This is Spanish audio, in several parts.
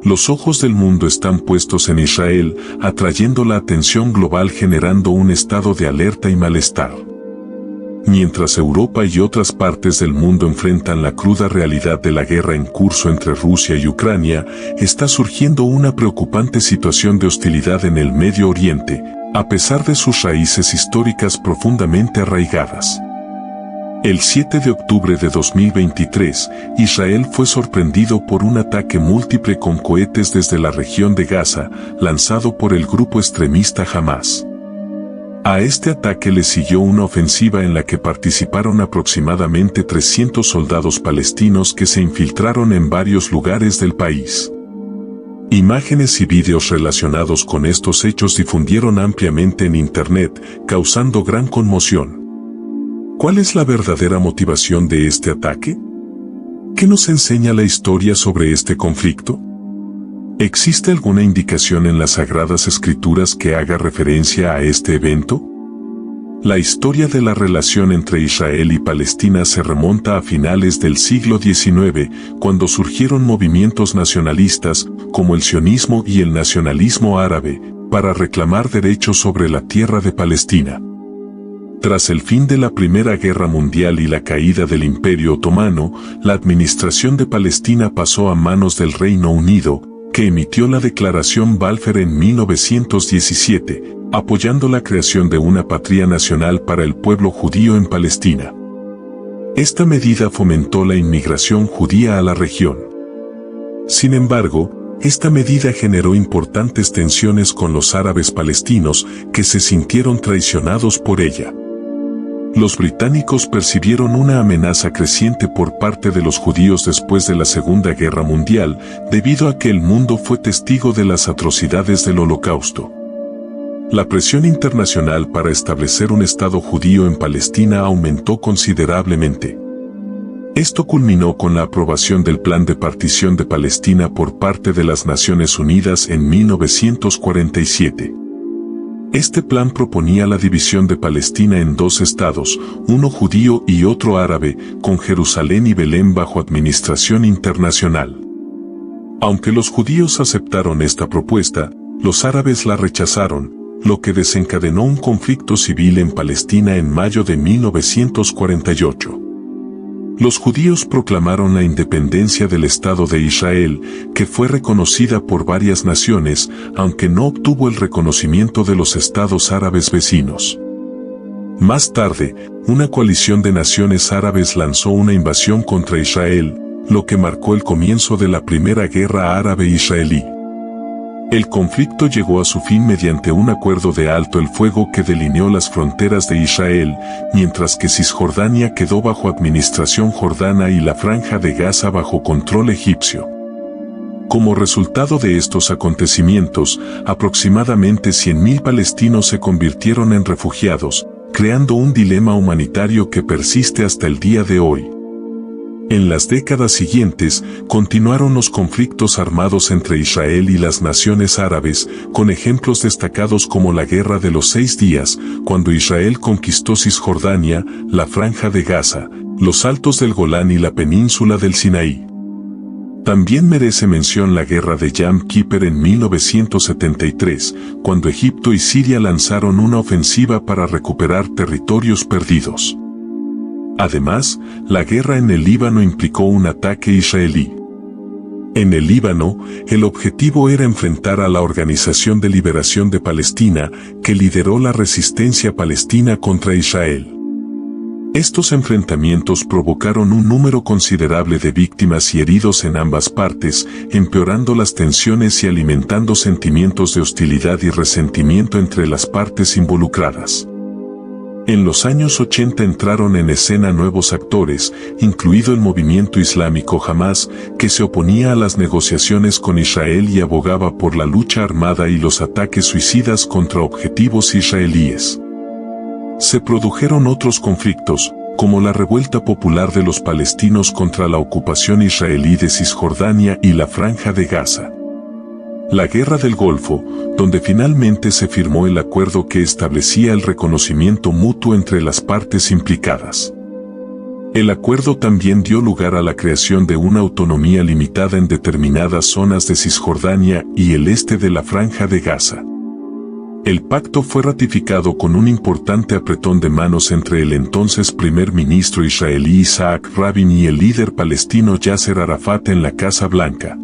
Los ojos del mundo están puestos en Israel, atrayendo la atención global generando un estado de alerta y malestar. Mientras Europa y otras partes del mundo enfrentan la cruda realidad de la guerra en curso entre Rusia y Ucrania, está surgiendo una preocupante situación de hostilidad en el Medio Oriente, a pesar de sus raíces históricas profundamente arraigadas. El 7 de octubre de 2023, Israel fue sorprendido por un ataque múltiple con cohetes desde la región de Gaza, lanzado por el grupo extremista Hamás. A este ataque le siguió una ofensiva en la que participaron aproximadamente 300 soldados palestinos que se infiltraron en varios lugares del país. Imágenes y vídeos relacionados con estos hechos difundieron ampliamente en Internet, causando gran conmoción. ¿Cuál es la verdadera motivación de este ataque? ¿Qué nos enseña la historia sobre este conflicto? ¿Existe alguna indicación en las Sagradas Escrituras que haga referencia a este evento? La historia de la relación entre Israel y Palestina se remonta a finales del siglo XIX, cuando surgieron movimientos nacionalistas, como el sionismo y el nacionalismo árabe, para reclamar derechos sobre la tierra de Palestina. Tras el fin de la Primera Guerra Mundial y la caída del Imperio Otomano, la administración de Palestina pasó a manos del Reino Unido, que emitió la Declaración Balfour en 1917, apoyando la creación de una patria nacional para el pueblo judío en Palestina. Esta medida fomentó la inmigración judía a la región. Sin embargo, esta medida generó importantes tensiones con los árabes palestinos, que se sintieron traicionados por ella. Los británicos percibieron una amenaza creciente por parte de los judíos después de la Segunda Guerra Mundial, debido a que el mundo fue testigo de las atrocidades del Holocausto. La presión internacional para establecer un Estado judío en Palestina aumentó considerablemente. Esto culminó con la aprobación del Plan de Partición de Palestina por parte de las Naciones Unidas en 1947. Este plan proponía la división de Palestina en dos estados, uno judío y otro árabe, con Jerusalén y Belén bajo administración internacional. Aunque los judíos aceptaron esta propuesta, los árabes la rechazaron, lo que desencadenó un conflicto civil en Palestina en mayo de 1948. Los judíos proclamaron la independencia del Estado de Israel, que fue reconocida por varias naciones, aunque no obtuvo el reconocimiento de los estados árabes vecinos. Más tarde, una coalición de naciones árabes lanzó una invasión contra Israel, lo que marcó el comienzo de la Primera Guerra Árabe-Israelí. El conflicto llegó a su fin mediante un acuerdo de alto el fuego que delineó las fronteras de Israel, mientras que Cisjordania quedó bajo administración jordana y la Franja de Gaza bajo control egipcio. Como resultado de estos acontecimientos, aproximadamente 100.000 palestinos se convirtieron en refugiados, creando un dilema humanitario que persiste hasta el día de hoy. En las décadas siguientes, continuaron los conflictos armados entre Israel y las naciones árabes, con ejemplos destacados como la Guerra de los 6 días, cuando Israel conquistó Cisjordania, la Franja de Gaza, los Altos del Golán y la península del Sinaí. También merece mención la Guerra de Yom Kippur en 1973, cuando Egipto y Siria lanzaron una ofensiva para recuperar territorios perdidos. Además, la guerra en el Líbano implicó un ataque israelí. En el Líbano, el objetivo era enfrentar a la Organización de Liberación de Palestina, que lideró la resistencia palestina contra Israel. Estos enfrentamientos provocaron un número considerable de víctimas y heridos en ambas partes, empeorando las tensiones y alimentando sentimientos de hostilidad y resentimiento entre las partes involucradas. En los años 80 entraron en escena nuevos actores, incluido el movimiento islámico Hamás, que se oponía a las negociaciones con Israel y abogaba por la lucha armada y los ataques suicidas contra objetivos israelíes. Se produjeron otros conflictos, como la revuelta popular de los palestinos contra la ocupación israelí de Cisjordania y la Franja de Gaza. La Guerra del Golfo, donde finalmente se firmó el acuerdo que establecía el reconocimiento mutuo entre las partes implicadas. El acuerdo también dio lugar a la creación de una autonomía limitada en determinadas zonas de Cisjordania y el este de la Franja de Gaza. El pacto fue ratificado con un importante apretón de manos entre el entonces primer ministro israelí Isaac Rabin y el líder palestino Yasser Arafat en la Casa Blanca.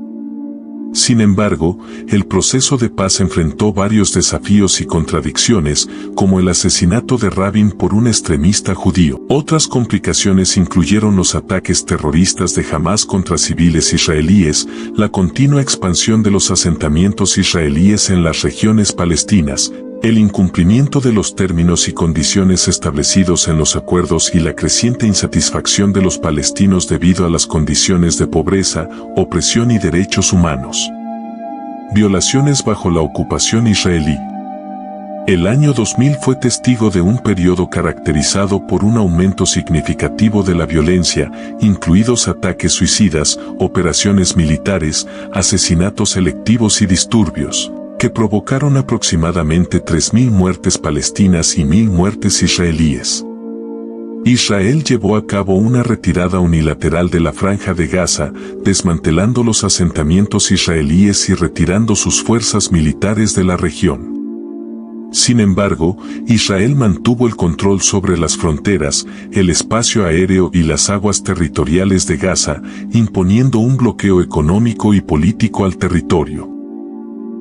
Sin embargo, el proceso de paz enfrentó varios desafíos y contradicciones, como el asesinato de Rabin por un extremista judío. Otras complicaciones incluyeron los ataques terroristas de Hamás contra civiles israelíes, la continua expansión de los asentamientos israelíes en las regiones palestinas, el incumplimiento de los términos y condiciones establecidos en los acuerdos y la creciente insatisfacción de los palestinos debido a las condiciones de pobreza, opresión y derechos humanos. Violaciones bajo la ocupación israelí. El año 2000 fue testigo de un periodo caracterizado por un aumento significativo de la violencia, incluidos ataques suicidas, operaciones militares, asesinatos selectivos y disturbios, que provocaron aproximadamente 3.000 muertes palestinas y 1.000 muertes israelíes. Israel llevó a cabo una retirada unilateral de la Franja de Gaza, desmantelando los asentamientos israelíes y retirando sus fuerzas militares de la región. Sin embargo, Israel mantuvo el control sobre las fronteras, el espacio aéreo y las aguas territoriales de Gaza, imponiendo un bloqueo económico y político al territorio.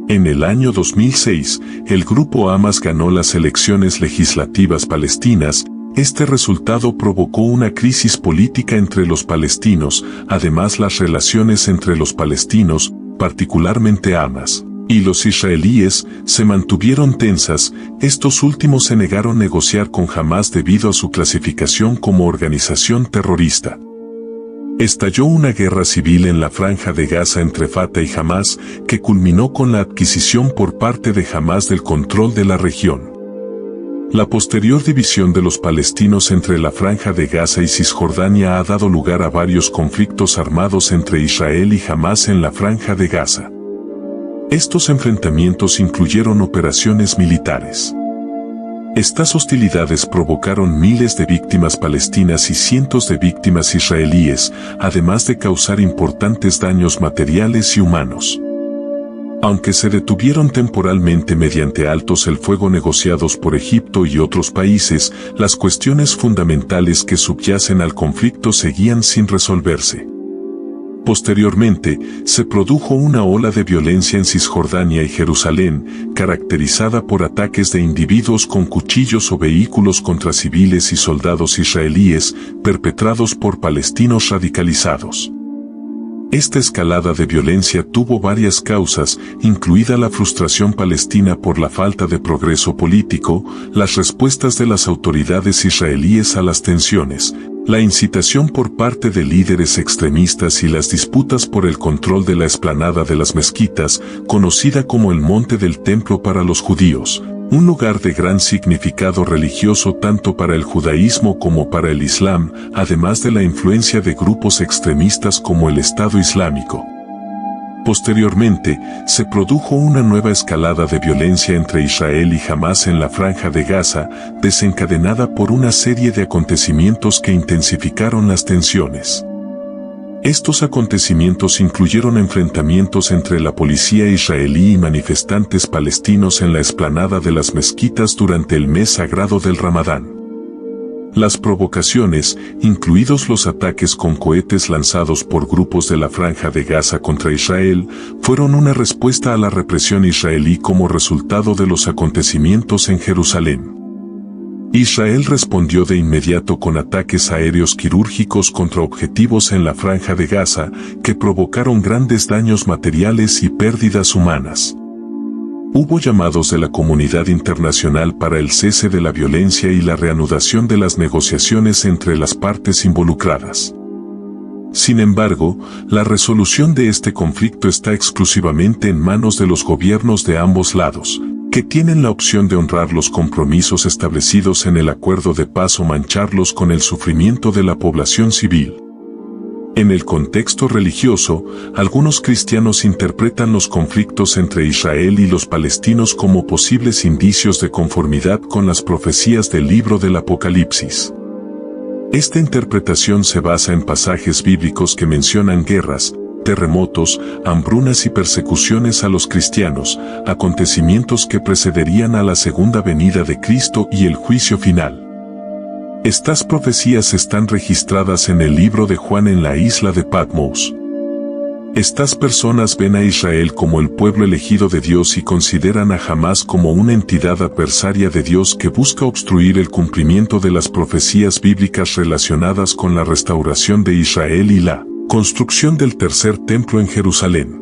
En el año 2006, el grupo Hamas ganó las elecciones legislativas palestinas. Este resultado provocó una crisis política entre los palestinos. Además, las relaciones entre los palestinos, particularmente Hamas, y los israelíes, se mantuvieron tensas. Estos últimos se negaron a negociar con Hamás debido a su clasificación como organización terrorista. Estalló una guerra civil en la Franja de Gaza entre Fatah y Hamás, que culminó con la adquisición por parte de Hamás del control de la región. La posterior división de los palestinos entre la Franja de Gaza y Cisjordania ha dado lugar a varios conflictos armados entre Israel y Hamás en la Franja de Gaza. Estos enfrentamientos incluyeron operaciones militares. Estas hostilidades provocaron miles de víctimas palestinas y cientos de víctimas israelíes, además de causar importantes daños materiales y humanos. Aunque se detuvieron temporalmente mediante altos el fuego negociados por Egipto y otros países, las cuestiones fundamentales que subyacen al conflicto seguían sin resolverse. Posteriormente, se produjo una ola de violencia en Cisjordania y Jerusalén, caracterizada por ataques de individuos con cuchillos o vehículos contra civiles y soldados israelíes, perpetrados por palestinos radicalizados. Esta escalada de violencia tuvo varias causas, incluida la frustración palestina por la falta de progreso político, las respuestas de las autoridades israelíes a las tensiones, la incitación por parte de líderes extremistas y las disputas por el control de la explanada de las mezquitas, conocida como el Monte del Templo para los judíos, un lugar de gran significado religioso tanto para el judaísmo como para el islam, además de la influencia de grupos extremistas como el Estado Islámico. Posteriormente, se produjo una nueva escalada de violencia entre Israel y Hamás en la Franja de Gaza, desencadenada por una serie de acontecimientos que intensificaron las tensiones. Estos acontecimientos incluyeron enfrentamientos entre la policía israelí y manifestantes palestinos en la explanada de las mezquitas durante el mes sagrado del Ramadán. Las provocaciones, incluidos los ataques con cohetes lanzados por grupos de la Franja de Gaza contra Israel, fueron una respuesta a la represión israelí como resultado de los acontecimientos en Jerusalén. Israel respondió de inmediato con ataques aéreos quirúrgicos contra objetivos en la Franja de Gaza, que provocaron grandes daños materiales y pérdidas humanas. Hubo llamados de la comunidad internacional para el cese de la violencia y la reanudación de las negociaciones entre las partes involucradas. Sin embargo, la resolución de este conflicto está exclusivamente en manos de los gobiernos de ambos lados, que tienen la opción de honrar los compromisos establecidos en el acuerdo de paz o mancharlos con el sufrimiento de la población civil. En el contexto religioso, algunos cristianos interpretan los conflictos entre Israel y los palestinos como posibles indicios de conformidad con las profecías del libro del Apocalipsis. Esta interpretación se basa en pasajes bíblicos que mencionan guerras, terremotos, hambrunas y persecuciones a los cristianos, acontecimientos que precederían a la segunda venida de Cristo y el juicio final. Estas profecías están registradas en el libro de Juan en la isla de Patmos. Estas personas ven a Israel como el pueblo elegido de Dios y consideran a Hamás como una entidad adversaria de Dios que busca obstruir el cumplimiento de las profecías bíblicas relacionadas con la restauración de Israel y la construcción del tercer templo en Jerusalén.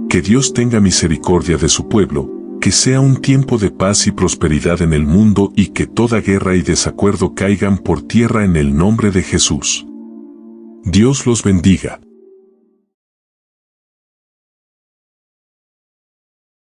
Que Dios tenga misericordia de su pueblo, que sea un tiempo de paz y prosperidad en el mundo y que toda guerra y desacuerdo caigan por tierra en el nombre de Jesús. Dios los bendiga.